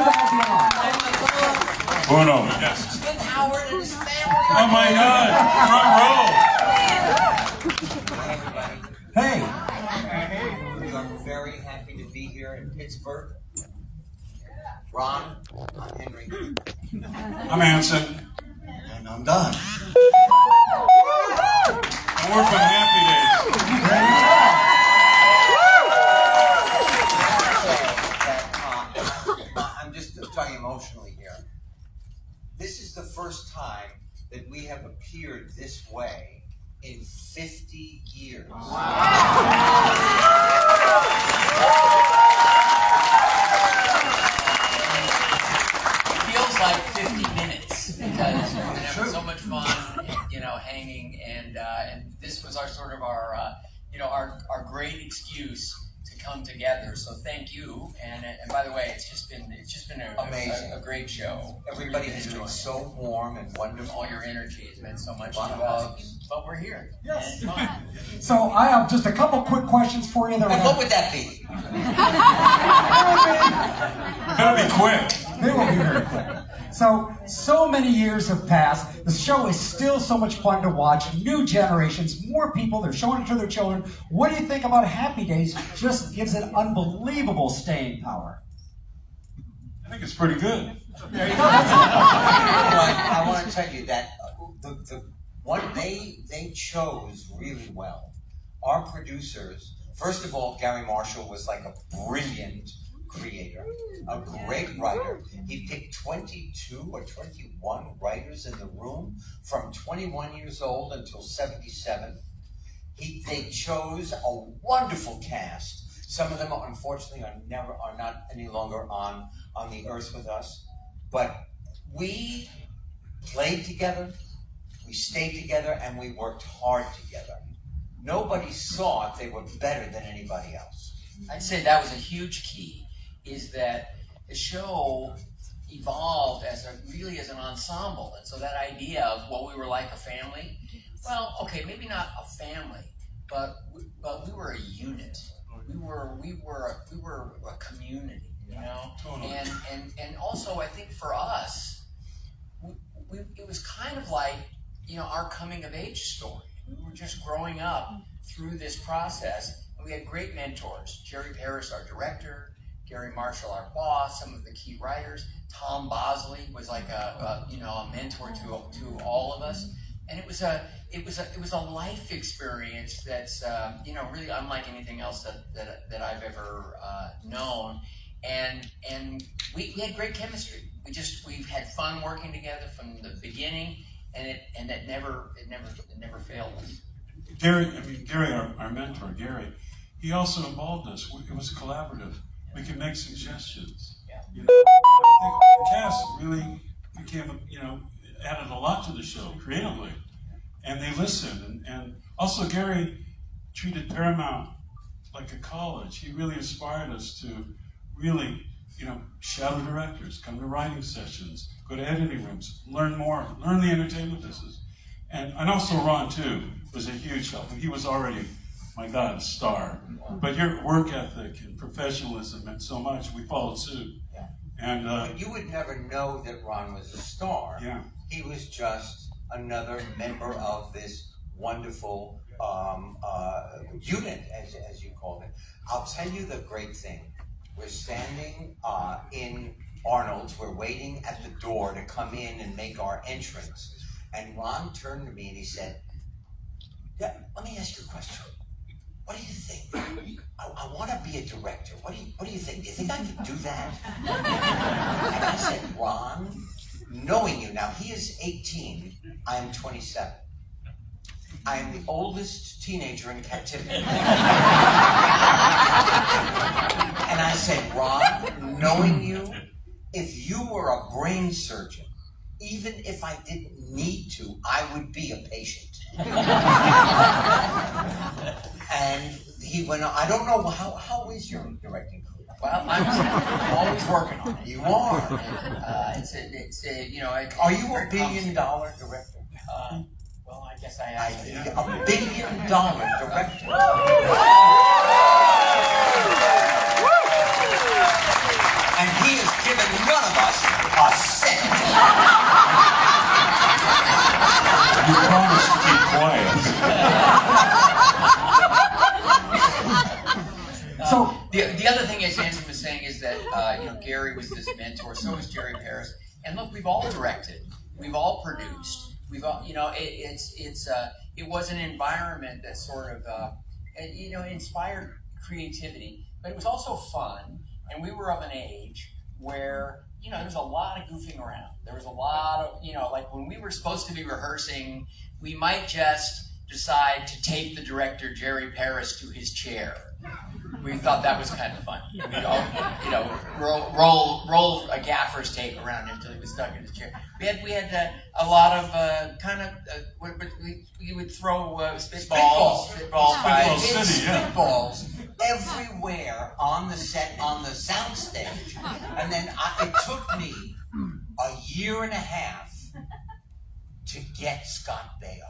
you guys on. Bruno, yes. With Howard and his family. Oh my God, front row. Hey. We are very happy to be here in Pittsburgh. Ron, I'm Henry. I'm Anson. And I'm Donny. And we're from Happy Days. I'm just talking emotionally here. This is the first time that we have appeared this way in 50 years. Feels like 50 minutes because we've been having so much fun, hanging, and this was our sort of our great excuse to come together. So thank you, and by the way, it's just been Amazing. a great show. Everybody has been so warm and wonderful. All your energy has meant so much to Lot of us, hugs. but we're here. Yes. And it's fun. So I have just a couple quick questions for you. And what would that be? Better be quick. They will be very quick. So many years have passed. The show is still so much fun to watch. New generations, more people, they're showing it to their children. What do you think about Happy Days? Just gives it unbelievable staying power. I think it's pretty good. There you go. I want to tell you that they chose really well. Our producers, first of all, Gary Marshall was like a brilliant creator, a great writer. He picked 22 or 21 writers in the room from 21 years old until 77. They chose a wonderful cast. Some of them, unfortunately, are not any longer on the earth with us. But we played together, we stayed together, and we worked hard together. Nobody thought they were better than anybody else. I'd say that was a huge key, is that the show evolved as an ensemble. And so that idea of what we were like a family, well, okay, maybe not a family, but we were a unit. We were a community, Totally. And also I think for us, it was kind of like, our coming of age story. We were just growing up through this process, and we had great mentors. Jerry Paris, our director, Gary Marshall, our boss, some of the key writers. Tom Bosley was like a mentor to all of us, and it was a life experience that's really unlike anything else that I've ever known, and we had great chemistry. We've had fun working together from the beginning, and it never failed us. Gary, our mentor, Gary, he also involved us. It was collaborative. We could make suggestions. Yeah. I think the cast really became, added a lot to the show creatively, and they listened. And also Gary treated Paramount like a college. He really inspired us to really, shadow directors, come to writing sessions, go to editing rooms, learn more, learn the entertainment business. And also Ron, too, was a huge help. He was already, my God, a star. But your work ethic and professionalism meant so much. We followed suit. Yeah. And But you would never know that Ron was a star. Yeah. He was just another member of this wonderful unit, as you called it. I'll tell you the great thing. We're standing in Arnold's. We're waiting at the door to come in and make our entrance. And Ron turned to me and he said, "Yeah, let me ask you a question. What do you think? I want to be a director. What do you think? Do you think I could do that?" And I said, "Ron, knowing you now, he is 18. I am 27. I am the oldest teenager in captivity." And I said, "Ron, knowing you, if you were a brain surgeon, even if I didn't need to, I would be a patient." And he went on. I don't know, how is your directing career? Well, I'm always working on it. You are. And, Are you a $1 billion director? Well, I guess I am. A $1 billion director. And he has given Gary was this mentor, so was Jerry Paris. And look, we've all directed, we've all produced, we've all, it was an environment that sort of, inspired creativity, but it was also fun, and we were of an age where, there was a lot of goofing around. There was a lot of, like when we were supposed to be rehearsing, we might just decide to take the director, Jerry Paris, to his chair. We thought that was kind of fun. We'd all, roll a gaffer's tape around him until he was stuck in his chair. We had a lot of we would throw spitballs everywhere on the set, on the soundstage, and then it took me a year and a half to get Scott Baio.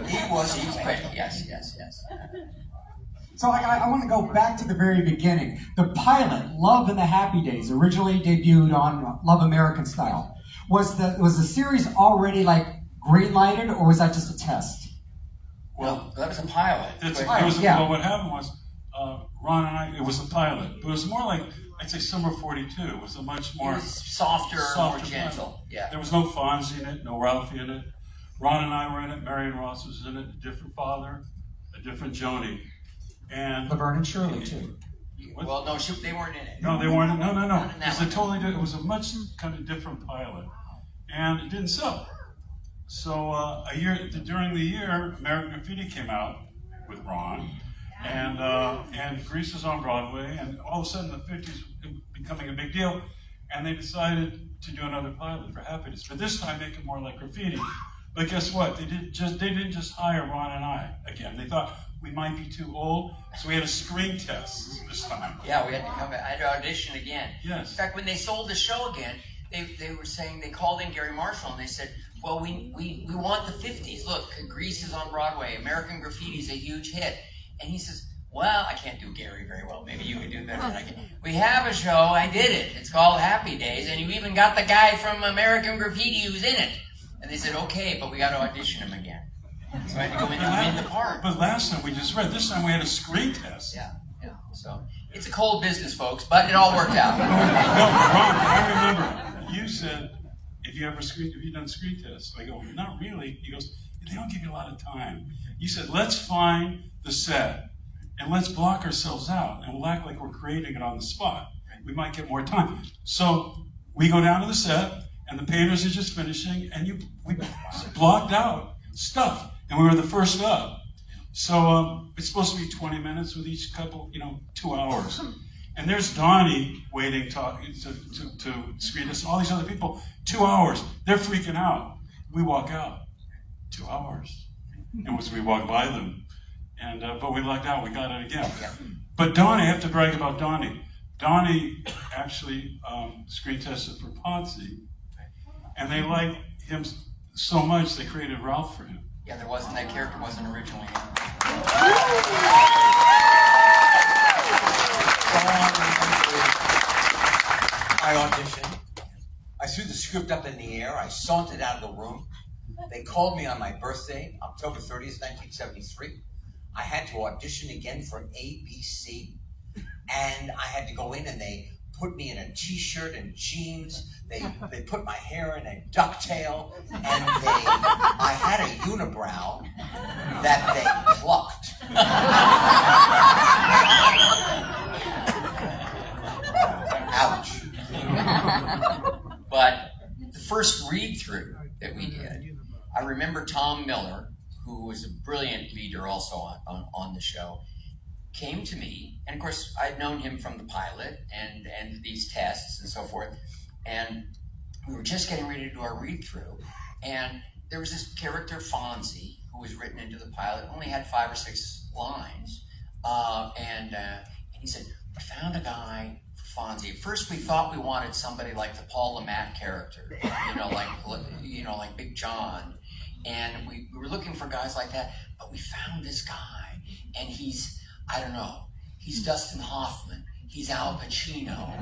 He was quick. Yes. So I want to go back to the very beginning. The pilot, Love in the Happy Days, originally debuted on Love American Style. Was the series already like green-lighted, or was that just a test? Well, that was a pilot. Well, what happened was, Ron and I, it was a pilot. It was more like, I'd say Summer 42. It was a much more softer, more gentle. Pilot. Yeah. There was no Fonzie in it, no Ralphie in it. Ron and I were in it. Marion Ross was in it. A different father, a different Joni. And Laverne and Shirley too. Well, no, they weren't in it. No, they weren't. No. It was a much kind of different pilot, and it didn't sell. So during the year, American Graffiti came out with Ron, and Grease was on Broadway, and all of a sudden the 50s were becoming a big deal, and they decided to do another pilot for Happiness, but this time make it more like Graffiti. But guess what? They didn't just hire Ron and I again. They thought we might be too old, so we had a screen test this time. Yeah, we had to come back. I had to audition again. Yes. In fact, when they sold the show again, they were saying, they called in Gary Marshall and they said, well, we want the 50s. Look, Grease is on Broadway. American Graffiti is a huge hit. And he says, well, I can't do Gary very well. Maybe you can do better than I can. We have a show. I did it. It's called Happy Days. And you even got the guy from American Graffiti who's in it. And they said, okay, but we got to audition him again. So I had to go in and win the part. But last time we just read. This time we had a screen test. Yeah. So it's a cold business, folks, but it all worked out. No, Ron, I remember you said, have you done screen tests? I go, not really. He goes, they don't give you a lot of time. You said, let's find the set and let's block ourselves out and we'll act like we're creating it on the spot. We might get more time. So we go down to the set and the painters are just finishing and we blocked out stuff and we were the first up. So it's supposed to be 20 minutes with each couple, 2 hours. And there's Donny waiting to screen us, all these other people, 2 hours. They're freaking out. We walk out, 2 hours. And we walk by them. And but we lucked out, we got it again. But Donny, I have to brag about Donny. Donny actually screen tested for Fonzie. And they liked him so much, they created Ralph for him. Yeah, that character wasn't originally him. I auditioned. I threw the script up in the air. I sauntered out of the room. They called me on my birthday, October 30th, 1973. I had to audition again for ABC. And I had to go in and they put me in a t-shirt and jeans. They put my hair in a ducktail. And I had a unibrow that they plucked. Ouch. But the first read-through that we did, I remember Tom Miller, who was a brilliant leader also on the show, came to me, and of course I'd known him from the pilot and these tests and so forth, and we were just getting ready to do our read-through, and there was this character Fonzie who was written into the pilot, only had 5 or 6 lines, and he said, we found a guy for Fonzie. At first we thought we wanted somebody like the Paul Le Mat character, like Big John, and we were looking for guys like that, but we found this guy, and he's Dustin Hoffman, he's Al Pacino,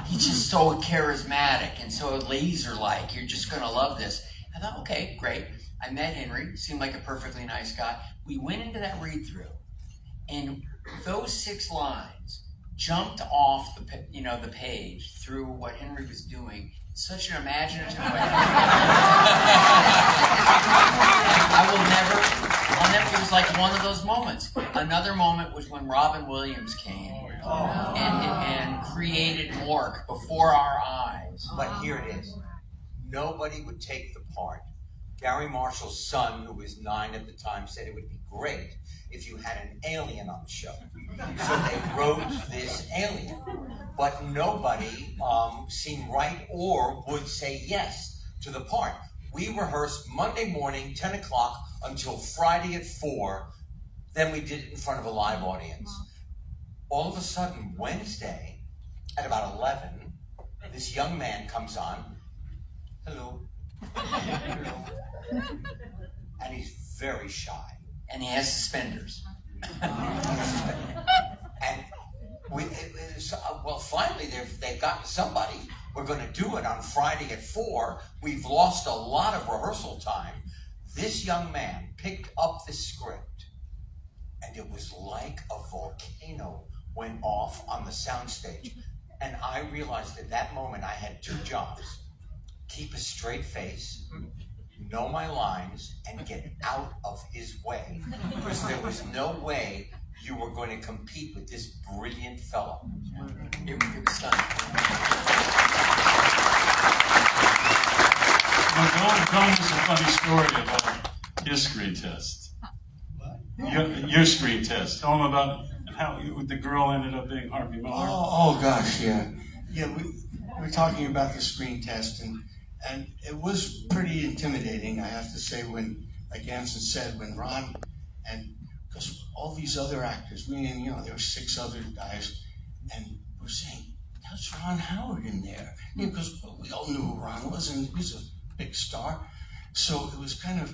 he's just so charismatic and so laser-like, you're just gonna love this. I thought, okay, great. I met Henry, seemed like a perfectly nice guy. We went into that read-through, and those 6 lines jumped off the page through what Henry was doing in such an imaginative way. I'll never, it was like one of those moments. Another moment was when Robin Williams came and created Mork before our eyes. But here it is. Nobody would take the part. Gary Marshall's son, who was 9 at the time, said it would be great if you had an alien on the show. So they wrote this alien. But nobody seemed right or would say yes to the part. We rehearsed Monday morning, 10 o'clock, until Friday at 4. Then we did it in front of a live audience. All of a sudden, Wednesday, at about 11, this young man comes on. Hello. Hello. And he's very shy. And he has suspenders. And finally they've gotten somebody. We're going to do it on Friday at 4. We've lost a lot of rehearsal time. This young man picked up the script, and it was like a volcano went off on the soundstage. And I realized at that moment I had 2 jobs. Keep a straight face, know my lines, and get out of his way. Because there was no way you were going to compete with this brilliant fellow. It was stunning. Don has a funny story about his screen test. Your screen test. Tell him about how the girl ended up being Harvey Miller. Oh gosh, yeah. Yeah, we're talking about the screen test, and it was pretty intimidating, I have to say, when, like Anson said, when Ron, and because all these other actors, there were 6 other guys, and we're saying, that's Ron Howard in there. Because we all knew who Ron was, and he was a big star. So it was kind of,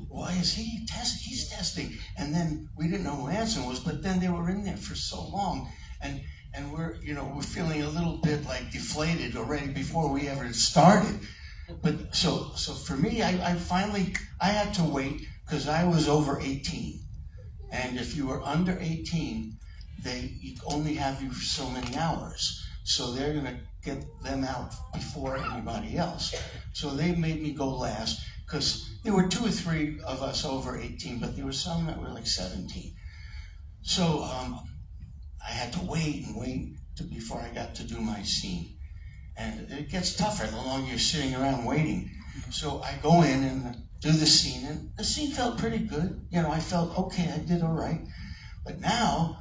why is he testing? He's testing. And then we didn't know who Anson was, but then they were in there for so long, and we're feeling a little bit like deflated already before we ever started. But so for me, I had to wait because I was over 18, and if you were under 18, they only have you for so many hours. So they're gonna get them out before anybody else. So they made me go last because there were 2 or 3 of us over 18, but there were some that were like 17. So I had to wait before I got to do my scene. And it gets tougher the longer you're sitting around waiting. So I go in and do the scene, and the scene felt pretty good. I felt, okay, I did all right. But now,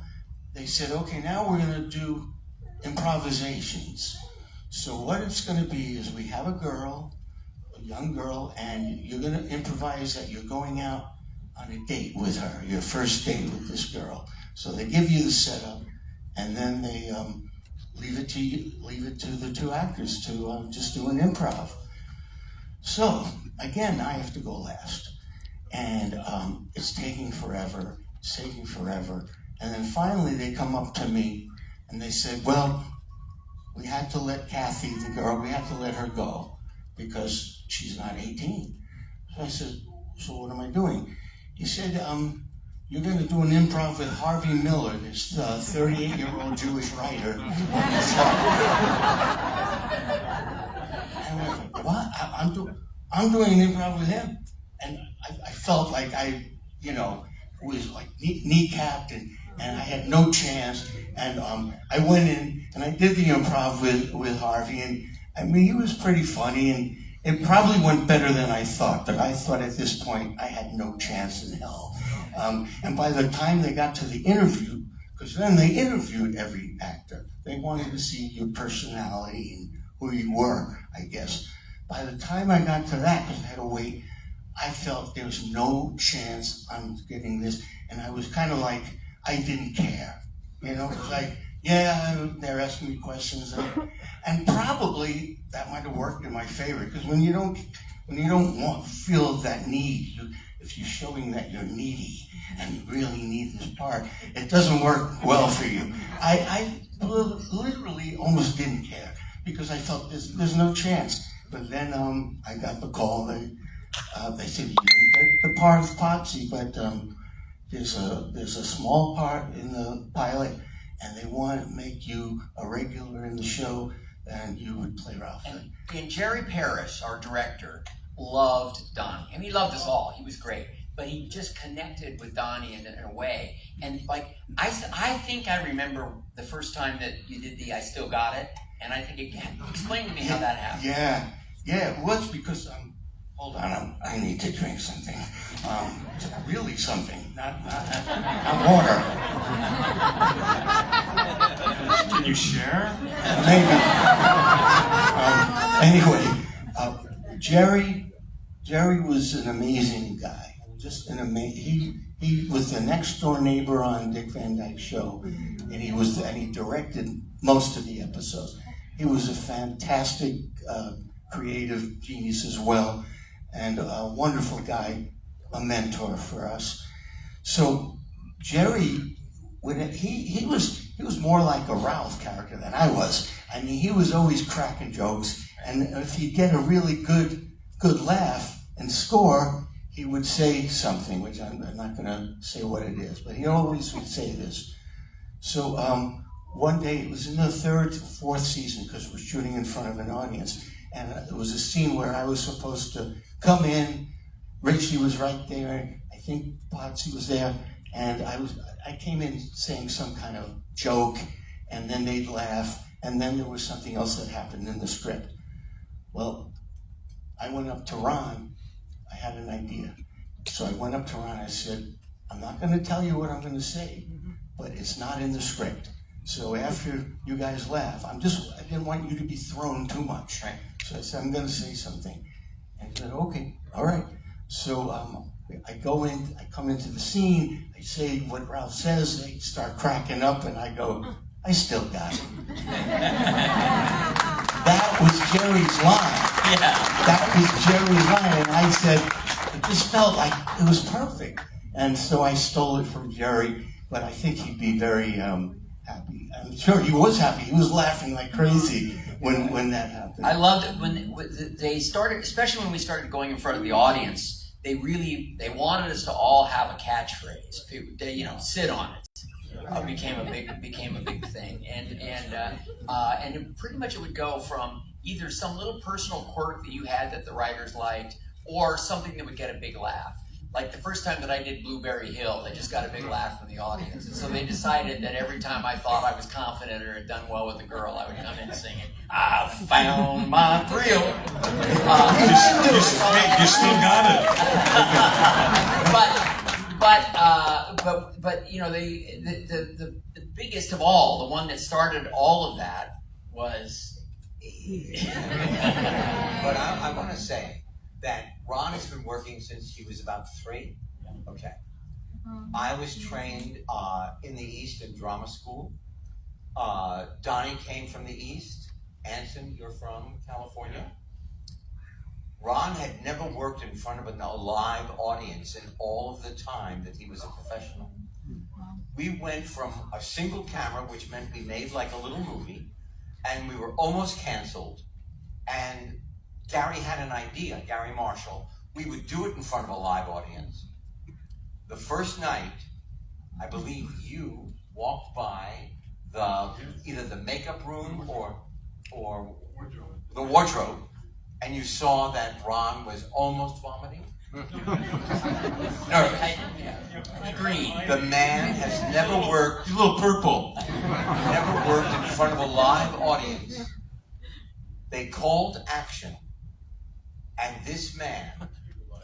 they said, okay, now we're gonna do improvisations. So what it's gonna be is we have a young girl, and you're gonna improvise that you're going out on a date with her, your first date with this girl. So they give you the setup, and then they leave it to the 2 actors to just do an improv. So again, I have to go last, and it's taking forever. And then finally they come up to me and they said, well, we had to let Kathy, the girl, we had to let her go because she's not 18. So I said, so what am I doing? He said, you're going to do an improv with Harvey Miller, this 38-year-old Jewish writer. And I went, what? I'm doing an improv with him? And I felt like I was like kneecapped, and I had no chance. And I went in and I did the improv with Harvey, and I mean, he was pretty funny, and it probably went better than I thought, but I thought at this point I had no chance in hell. And by the time they got to the interview, because then they interviewed every actor, they wanted to see your personality and who you were, I guess. By the time I got to that, because I had to wait, I felt there was no chance on getting this, and I was kind of like, I didn't care. It was like, yeah, they're asking me questions, and probably that might have worked in my favor, because when you don't feel that need, if you're showing that you're needy and you really need this part, it doesn't work well for you. I literally almost didn't care because I felt there's no chance. But then I got the call. They said you didn't get the part of Potsy, but there's a small part in the pilot, and they want to make you a regular in the show, and you would play Ralph. And Jerry Parrish, our director, loved Donny. And he loved us all. He was great. But he just connected with Donny in a way. And like, I think I remember the first time that you did the I Still Got It. And I think, explain to me how that happened. Yeah, it was because, hold on, I need to drink something. Really something, not water. Can you share? Maybe. Anyway, Jerry was an amazing guy. Just an amazing. He was the next door neighbor on Dick Van Dyke's show, and he directed most of the episodes. He was a fantastic creative genius as well, and a wonderful guy, a mentor for us. So Jerry, he was more like a Ralph character than I was. I mean, he was always cracking jokes, and if you get a really good laugh and score, he would say something, which I'm not going to say what it is, but he always would say this. So one day, it was in the third, fourth season, because we're shooting in front of an audience, and it was a scene where I was supposed to come in. Richie was right there. I think Potsy was there, and I came in saying some kind of joke, and then they'd laugh, and then there was something else that happened in the script. Well, I went up to Ron. I had an idea. So I went up to Ron. I said, I'm not going to tell you what I'm going to say, but it's not in the script. So after you guys laugh, I didn't want you to be thrown too much. Right? So I said, I'm going to say something. And he said, okay, all right. So I come into the scene, I say what Ralph says, they start cracking up, and I go, I still got it. That was Jerry's line. Yeah. That was Jerry's line, and I said, it just felt like it was perfect. And so I stole it from Jerry, but I think he'd be very happy. I'm sure he was happy. He was laughing like crazy when that happened. I loved it when they started, especially when we started going in front of the audience. They wanted us to all have a catchphrase. They, sit on it. Became a big thing, and it pretty much it would go from either some little personal quirk that you had that the writers liked, or something that would get a big laugh. Like the first time that I did Blueberry Hill, they just got a big laugh from the audience, and so they decided that every time I thought I was confident or had done well with a girl, I would come in singing, "I found my thrill." You still got it. But the biggest of all, the one that started all of that was. But I want to say that Ron has been working since he was about 3. Okay. I was trained in the East in drama school. Donny came from the East. Anson, you're from California. Ron had never worked in front of a live audience in all of the time that he was a professional. We went from a single camera, which meant we made like a little movie, and we were almost canceled. And Gary had an idea, Gary Marshall. We would do it in front of a live audience. The first night, I believe you walked by either the makeup room or the wardrobe, and you saw that Ron was almost vomiting. Green. The man has never worked. He's a little purple. Never worked in front of a live audience. They called action, and this man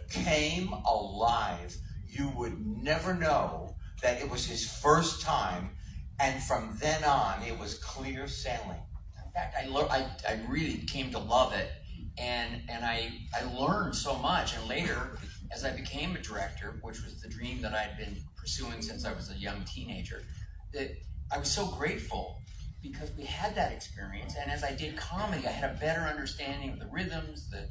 came alive. You would never know that it was his first time, and from then on, it was clear sailing. In fact, I really came to love it, and I learned so much. And later, as I became a director, which was the dream that I had been pursuing since I was a young teenager, that I was so grateful because we had that experience. And as I did comedy, I had a better understanding of the rhythms, the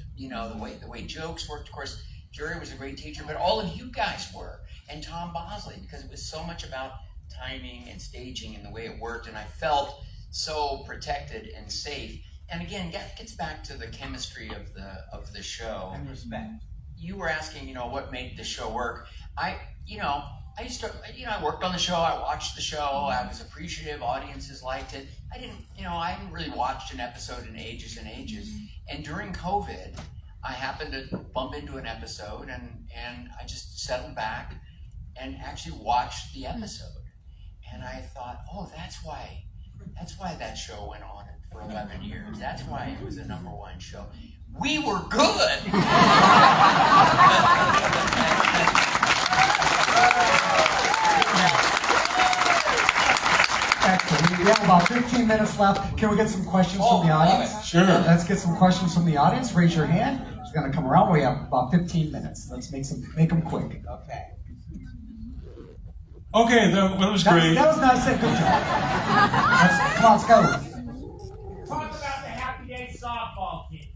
way jokes worked. Of course, Jerry was a great teacher, but all of you guys were, and Tom Bosley, because it was so much about timing and staging and the way it worked, and I felt so protected and safe. And again, that gets back to the chemistry of the show. And respect. You were asking, what made the show work. I used to, I worked on the show, I watched the show, I was appreciative, audiences liked it. I hadn't really watched an episode in ages and ages. And during COVID, I happened to bump into an episode and I just settled back and actually watched the episode. And I thought, oh, that's why that show went on for 11 years. That's why it was the #1 show. We were good! Excellent. We have about 15 minutes left. Can we get some questions from the audience? Sure. Let's get some questions from the audience. Raise your hand. It's going to come around. We have about 15 minutes. Let's make them quick. Okay. Okay, that was great. That was nice. Good job. Come on, let's go. Talk about the Happy Days softball team.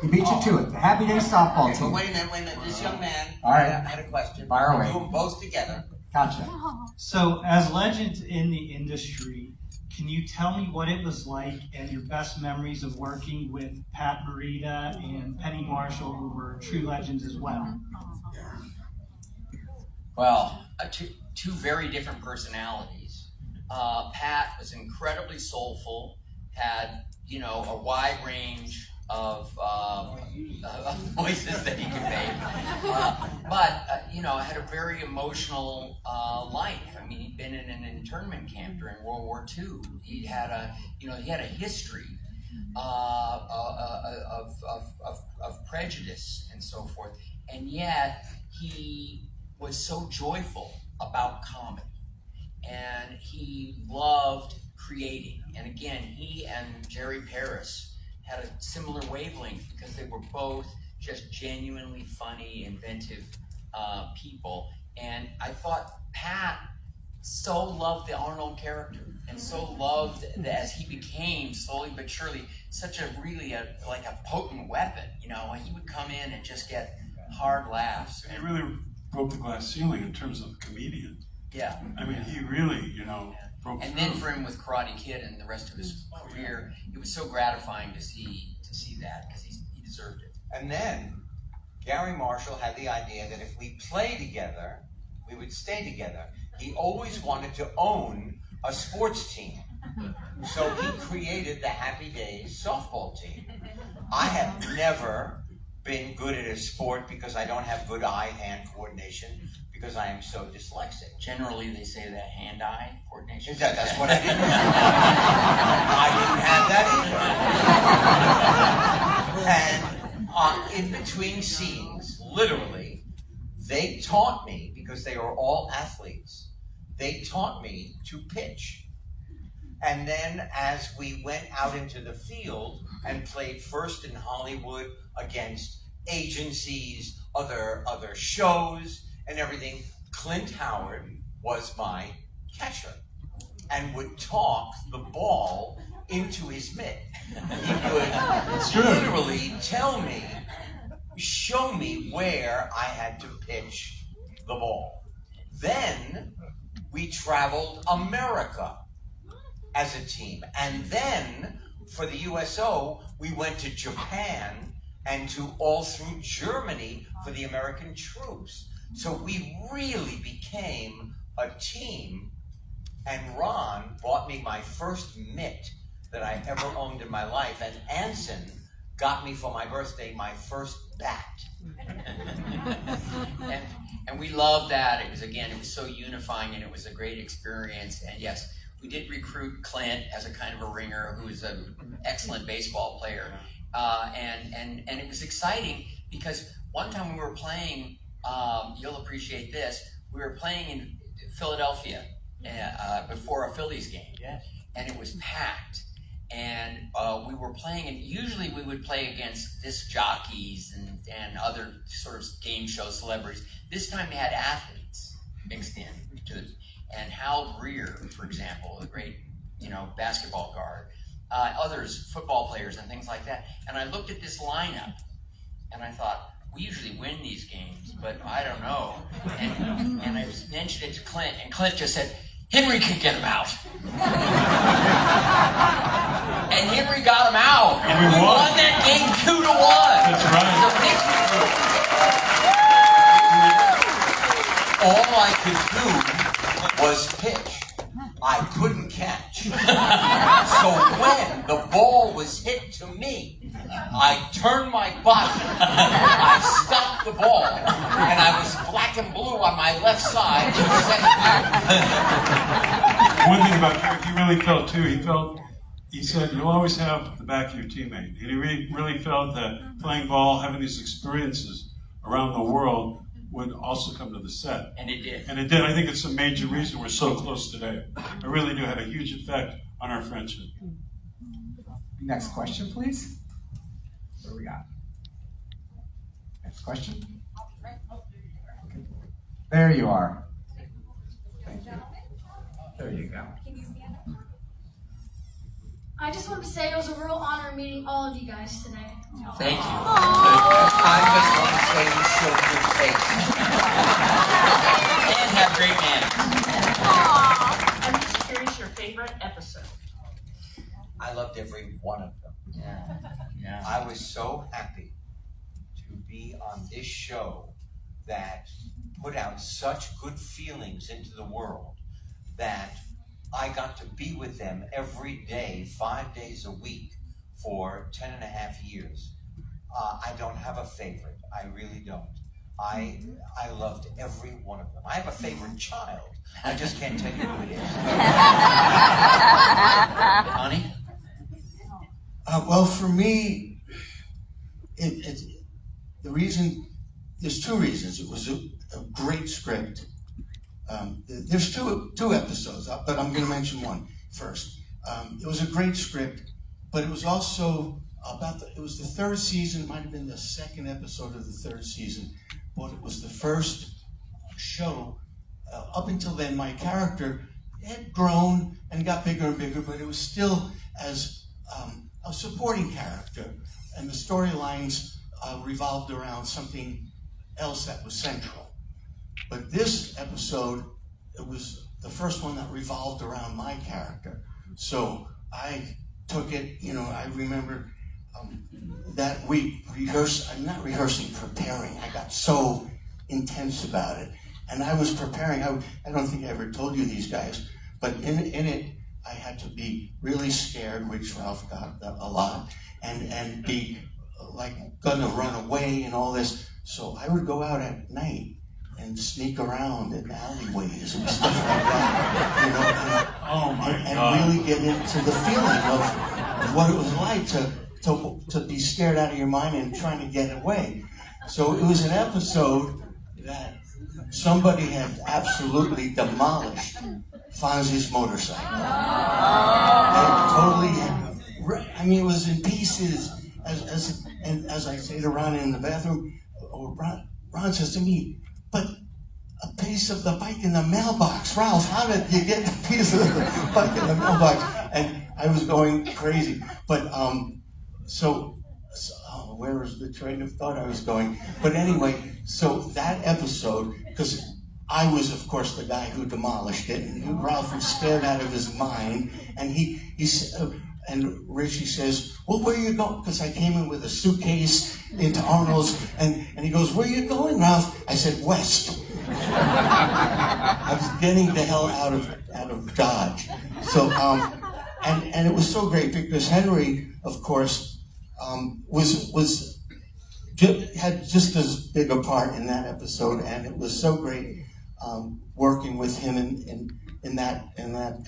He beat you to it. The Happy Days softball Okay, but team. wait a minute. This young man All right. had a question. Fire away. We'll do them both together. Gotcha. So, as legends in the industry, can you tell me what it was like and your best memories of working with Pat Morita and Penny Marshall, who were true legends as well? Well, two very different personalities. Pat was incredibly soulful, had a wide range of voices that he could make, but had a very emotional life. I mean, he'd been in an internment camp during World War II. He had a history of prejudice and so forth, and yet he was so joyful about comedy, and he loved creating. And again, he and Jerry Paris had a similar wavelength because they were both just genuinely funny, inventive people. And I thought Pat so loved the Arnold character and so loved that as he became slowly but surely such a like a potent weapon. He would come in and just get hard laughs. He really broke the glass ceiling in terms of comedian. Yeah. I mean, he really, broke And through. then for him with Karate Kid and the rest of his career, it was so gratifying to see that because he deserved it. And then Gary Marshall had the idea that if we play together, we would stay together. He always wanted to own a sports team. So he created the Happy Days softball team. I have never been good at a sport because I don't have good eye-hand coordination because I am so dyslexic. Generally, they say that hand-eye coordination. That's what I didn't have. I didn't have that either. And in between scenes, literally, they taught me, because they are all athletes, they taught me to pitch. And then as we went out into the field and played first in Hollywood against agencies, other shows and everything, Clint Howard was my catcher and would talk the ball into his mitt. He would literally tell me, show me where I had to pitch the ball. Then we traveled America as a team. And then for the USO, we went to Japan and to all through Germany for the American troops. So we really became a team. And Ron bought me my first mitt that I ever owned in my life. And Anson got me for my birthday my first bat. and we loved that. It was so unifying, and it was a great experience. And yes, we did recruit Clint as a kind of a ringer who is an excellent baseball player. And it was exciting because one time we were playing, you'll appreciate this, we were playing in Philadelphia before a Phillies game. Yes. And it was packed. And we were playing, and usually we would play against disc jockeys and other sort of game show celebrities. This time they had athletes mixed in to it. And Hal Greer, for example, a great, basketball guard, others, football players and things like that. And I looked at this lineup, and I thought, we usually win these games, but I don't know. And I mentioned it to Clint, and Clint just said, Henry can get him out. And Henry got him out. And we won that game 2-1. That's right. The Knicks all I could do was pitch. I couldn't catch. So when the ball was hit to me, I turned my body, I stopped the ball, and I was black and blue on my left side. One thing about Kirk, he really felt too, he said, you'll always have the back of your teammate. And he really felt that playing ball, having these experiences around the world would also come to the set. And it did. And it did. I think it's a major reason we're so close today. I really do have a huge effect on our friendship. Next question, please. What do we got? Next question. Okay. There you are. Thank you. There you go. I just wanted to say it was a real honor meeting all of you guys today. Thank you. I just want to say you showed good faith. And have great manners. I'm just curious, your favorite episode? I loved every one of them. Yeah. I was so happy to be on this show that put out such good feelings into the world that I got to be with them every day, 5 days a week for 10 and a half years. I don't have a favorite. I really don't. I loved every one of them. I have a favorite child. I just can't tell you who it is. Donny? Well, for me, there's two reasons. It was a great script. There's two episodes, but I'm going to mention one first. It was a great script, but it was also it was the third season, it might have been the second episode of the third season, but it was the first show. Up until then, my character had grown and got bigger and bigger, but it was still as a supporting character, and the storylines revolved around something else that was central. But this episode, it was the first one that revolved around my character. So I took it, I remember that week preparing. I got so intense about it. And I was preparing, I don't think I ever told you these guys, but in it, I had to be really scared, which Ralph got a lot, and be like gonna run away and all this. So I would go out at night and sneak around in alleyways and stuff like that, and really get into the feeling of what it was like to be scared out of your mind and trying to get away. So it was an episode that somebody had absolutely demolished Fonzie's motorcycle. It was in pieces. As I say to Ron in the bathroom, Ron says to me, "But a piece of the bike in the mailbox. Ralph, how did you get the piece of the bike in the mailbox?" And I was going crazy. But, where was the train of thought I was going? But anyway, so that episode, because I was, of course, the guy who demolished it, and Ralph was scared out of his mind, and and Richie says, "Well, where are you going?" Because I came in with a suitcase into Arnold's, and he goes, "Where are you going, Ralph?" I said, "West." I was getting the hell out of Dodge. So, and it was so great because Henry, of course, had just as big a part in that episode, and it was so great working with him in that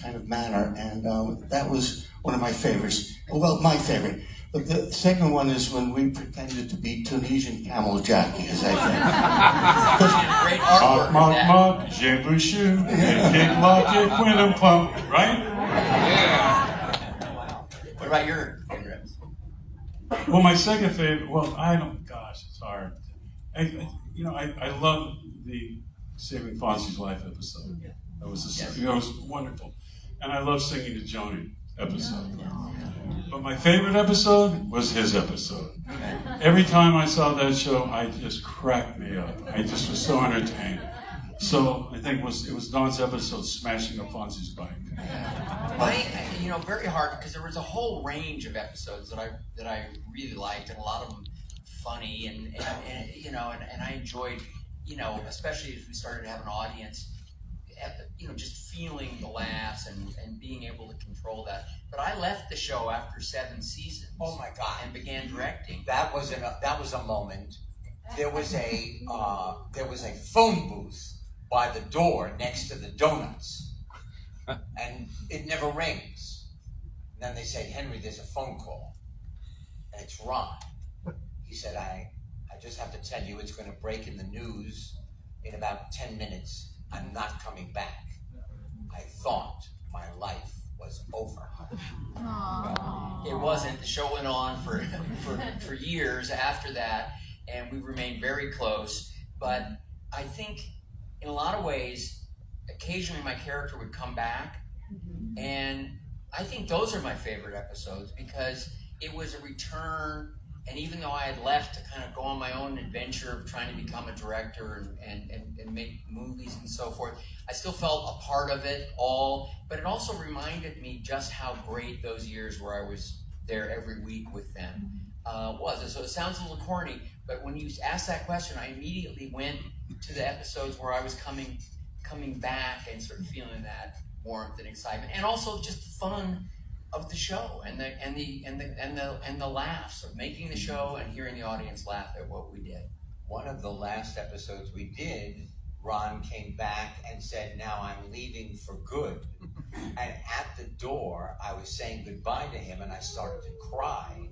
kind of manner, and that was one of my favorites. Well, my favorite. But the second one is when we pretended to be Tunisian camel jockeys, I think. Great artwork. Mark, je vous chou, right? Yeah. What about your favorite? Well, my second favorite, it's hard. I love the Saving Fonzie's Life episode. That was it was wonderful. And I love singing to Joni episode. But my favorite episode was his episode. Every time I saw that show, I just cracked me up. I just was so entertained. So I think it was Don's episode, Smashing up Fonzie's Bike. Very hard because there was a whole range of episodes that I really liked, and a lot of them funny, and I enjoyed, especially as we started to have an audience, just feeling the laughs and being able to control that. But I left the show after 7 seasons. Oh my God! And began directing. That was a moment. There was a phone booth by the door next to the donuts, and it never rings. And then they say, Henry, there's a phone call, and it's Ron. He said, I just have to tell you, it's going to break in the news in about 10 minutes. I'm not coming back. I thought my life was over. It wasn't. The show went on for years after that, and we remained very close. But I think, in a lot of ways, occasionally my character would come back, and I think those are my favorite episodes because it was a return. And even though I had left to kind of go on my own adventure of trying to become a director and make movies and so forth, I still felt a part of it all. But it also reminded me just how great those years where I was there every week with them was. And so it sounds a little corny, but when you asked that question, I immediately went to the episodes where I was coming back and sort of feeling that warmth and excitement, and also just the fun of the show and the laughs of making the show and hearing the audience laugh at what we did. One of the last episodes we did, Ron came back and said, now I'm leaving for good. And at the door, I was saying goodbye to him and I started to cry.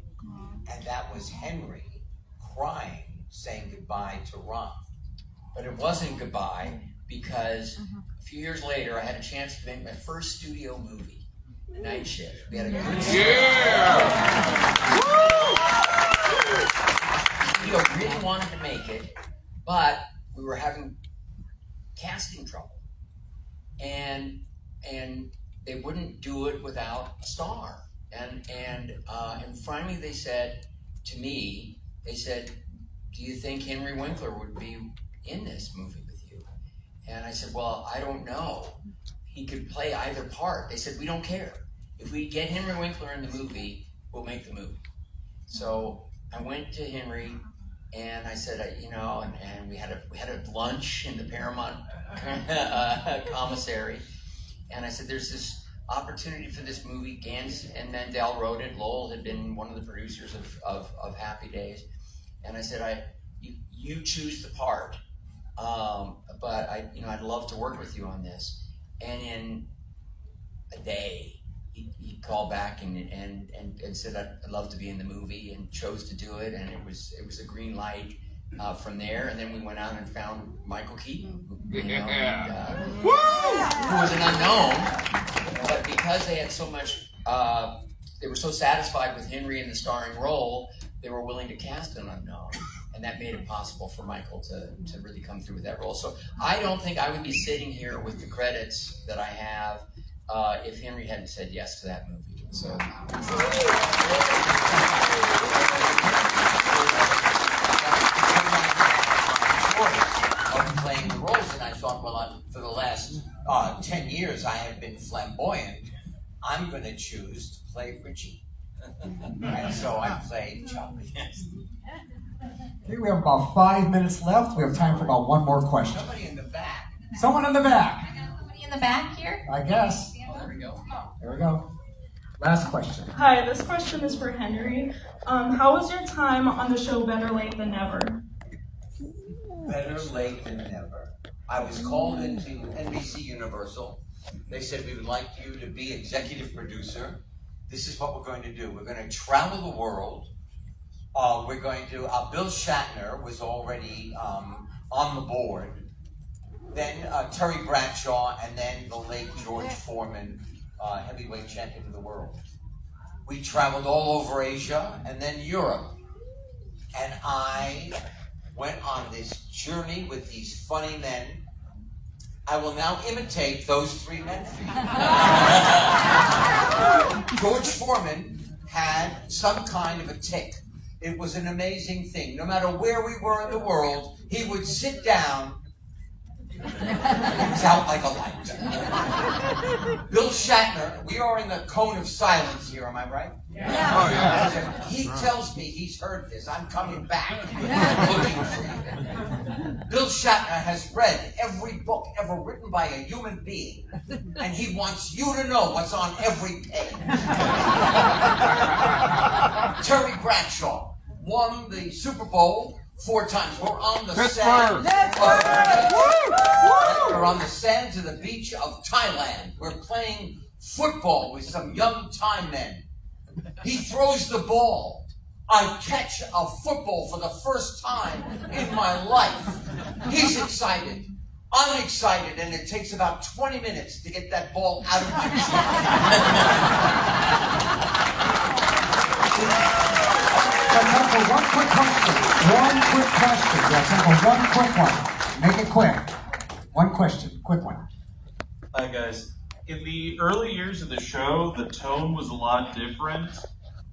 And that was Henry crying, saying goodbye to Ron. But it wasn't goodbye because a few years later, I had a chance to make my first studio movie. Night Shift. We had a good studio really wanted to make it, but we were having casting trouble, and they wouldn't do it without a star. And finally they said to me, they said, "Do you think Henry Winkler would be in this movie with you?" And I said, "Well, I don't know. He could play either part." They said, "We don't care. If we get Henry Winkler in the movie, we'll make the movie." So I went to Henry and I said, and we had a lunch in the Paramount commissary. And I said, "There's this opportunity for this movie." Gans and Mandel wrote it. Lowell had been one of the producers of Happy Days. And I said, you choose the part, but I'd love to work with you on this. And in a day, he called back and said, "I'd love to be in the movie," and chose to do it. And it was a green light from there. And then we went out and found Michael Keaton, who was an unknown. But because they had so much, they were so satisfied with Henry in the starring role, they were willing to cast an unknown. And that made it possible for Michael to really come through with that role. So I don't think I would be sitting here with the credits that I have if Henry hadn't said yes to that movie. So. Of playing the roles, and I thought, well, for the last 10 years I have been flamboyant. I'm going to choose to play Richie. And so I played Charlie. Okay, we have about 5 minutes left. We have time for about one more question. Somebody in the back. Someone in the back. I got somebody in the back here. I guess. Oh, there we go. There we go. Last question. Hi, this question is for Henry. How was your time on the show Better Late Than Never? Better late than never. I was called into NBC Universal. They said, "We would like you to be executive producer. This is what we're going to do. We're going to travel the world. Bill Shatner was already on the board. Then Terry Bradshaw, and then the late George Foreman, heavyweight champion of the world. We traveled all over Asia and then Europe. And I went on this journey with these funny men. I will now imitate those three men for you. George Foreman had some kind of a tick. It was an amazing thing. No matter where we were in the world, he would sit down It's out like a light. Bill Shatner, we are in the cone of silence here, am I right? Yeah. He tells me he's heard this. I'm coming back looking for you. Bill Shatner has read every book ever written by a human being, and he wants you to know what's on every page. Terry Bradshaw won the Super Bowl 4 times. We're on the sand. We're on the sand to the beach of Thailand. We're playing football with some young Thai men. He throws the ball. I catch a football for the first time in my life. He's excited. I'm excited, and it takes about 20 minutes to get that ball out of my One quick question. Yes, Uncle, one quick one. Make it quick. One question, quick one. Hi guys. In the early years of the show, the tone was a lot different,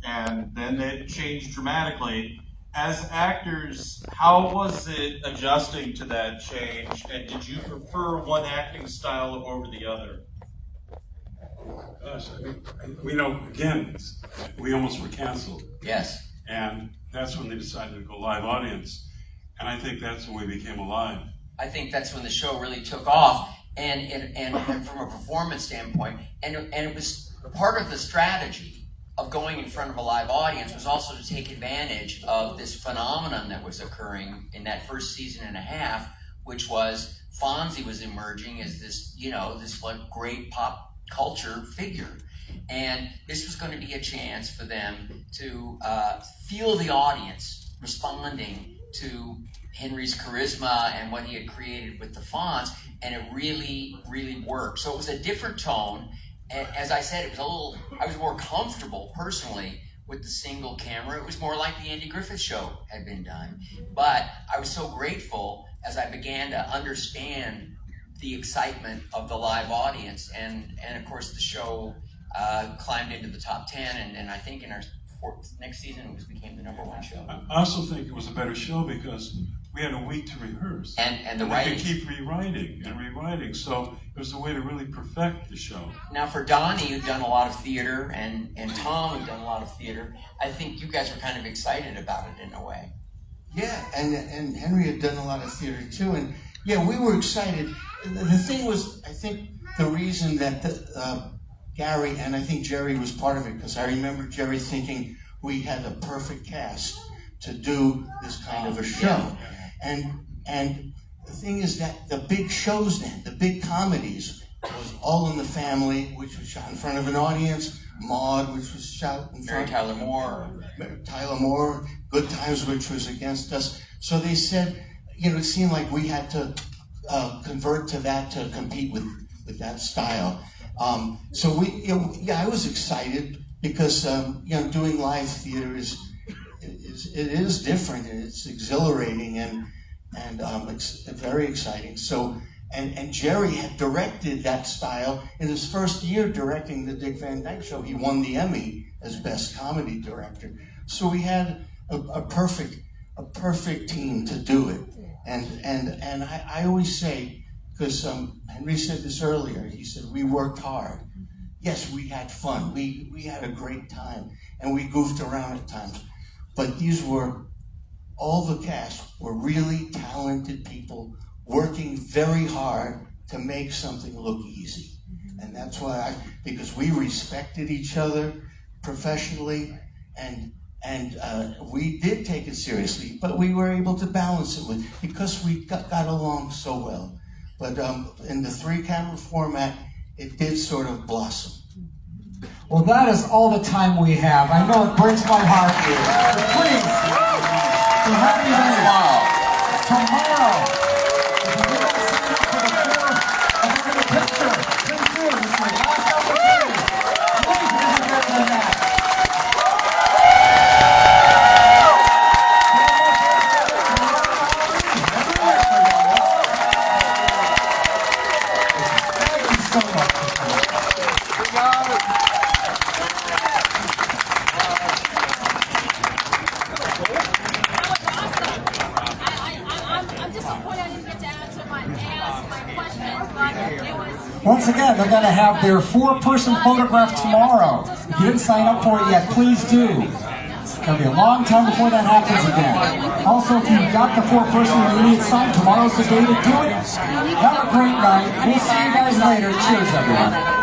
and then it changed dramatically. As actors, how was it adjusting to that change, and did you prefer one acting style over the other? Gosh, we know, again, we almost were canceled. Yes. And that's when they decided to go live audience. And I think that's when we became alive. I think that's when the show really took off, and from a performance standpoint, and it was part of the strategy of going in front of a live audience was also to take advantage of this phenomenon that was occurring in that first season and a half, which was Fonzie was emerging as this, this great pop culture figure. And this was going to be a chance for them to feel the audience responding to Henry's charisma and what he had created with the fonts, and it really, really worked. So it was a different tone. As I said, I was more comfortable personally with the single camera. It was more like the Andy Griffith Show had been done. But I was so grateful as I began to understand the excitement of the live audience. And of course, the show climbed into the top 10, and I think in our next season it became the #1 show. I also think it was a better show because we had a week to rehearse. And the we writing. could keep rewriting. So it was a way to really perfect the show. Now for Donny, who'd done a lot of theater, and Tom, who'd done a lot of theater, I think you guys were kind of excited about it in a way. Yeah, and Henry had done a lot of theater too, and yeah, we were excited. The thing was, I think the reason that Gary and I think Jerry was part of it, because I remember Jerry thinking we had a perfect cast to do this kind of a show. And the thing is that the big shows then, the big comedies, was All in the Family, which was shot in front of an audience, Maude, which was shot in front of Tyler Moore, Good Times, which was against us. So they said, it seemed like we had to convert to that to compete with that style. So I was excited because doing live theater is different, and it's exhilarating and it's very exciting. So and Jerry had directed that style in his first year directing the Dick Van Dyke Show. He won the Emmy as Best Comedy Director. So we had a perfect team to do it. And I always say, because Henry said this earlier, he said, we worked hard. Yes, we had fun. We had a great time, and we goofed around at times. But all the cast were really talented people working very hard to make something look easy. And that's why because we respected each other professionally, and we did take it seriously, but we were able to balance it because we got along so well. But in the 3-camera format, it did sort of blossom. Well, that is all the time we have. I know it breaks my heart. But please, so happy tomorrow. If you did not sign up for the tour and look at the picture, please do. This is my last opportunity. Please, it isn't better than that. Thank you so much. I'm disappointed. Once again, they're going to have their 4-person photograph tomorrow. If you didn't sign up for it yet, please do. It's going to be a long time before that happens again. Also, if you've got the 4-person and you need it signed, tomorrow's the day to do it. Have a great night. We'll see you guys later. Cheers, everyone.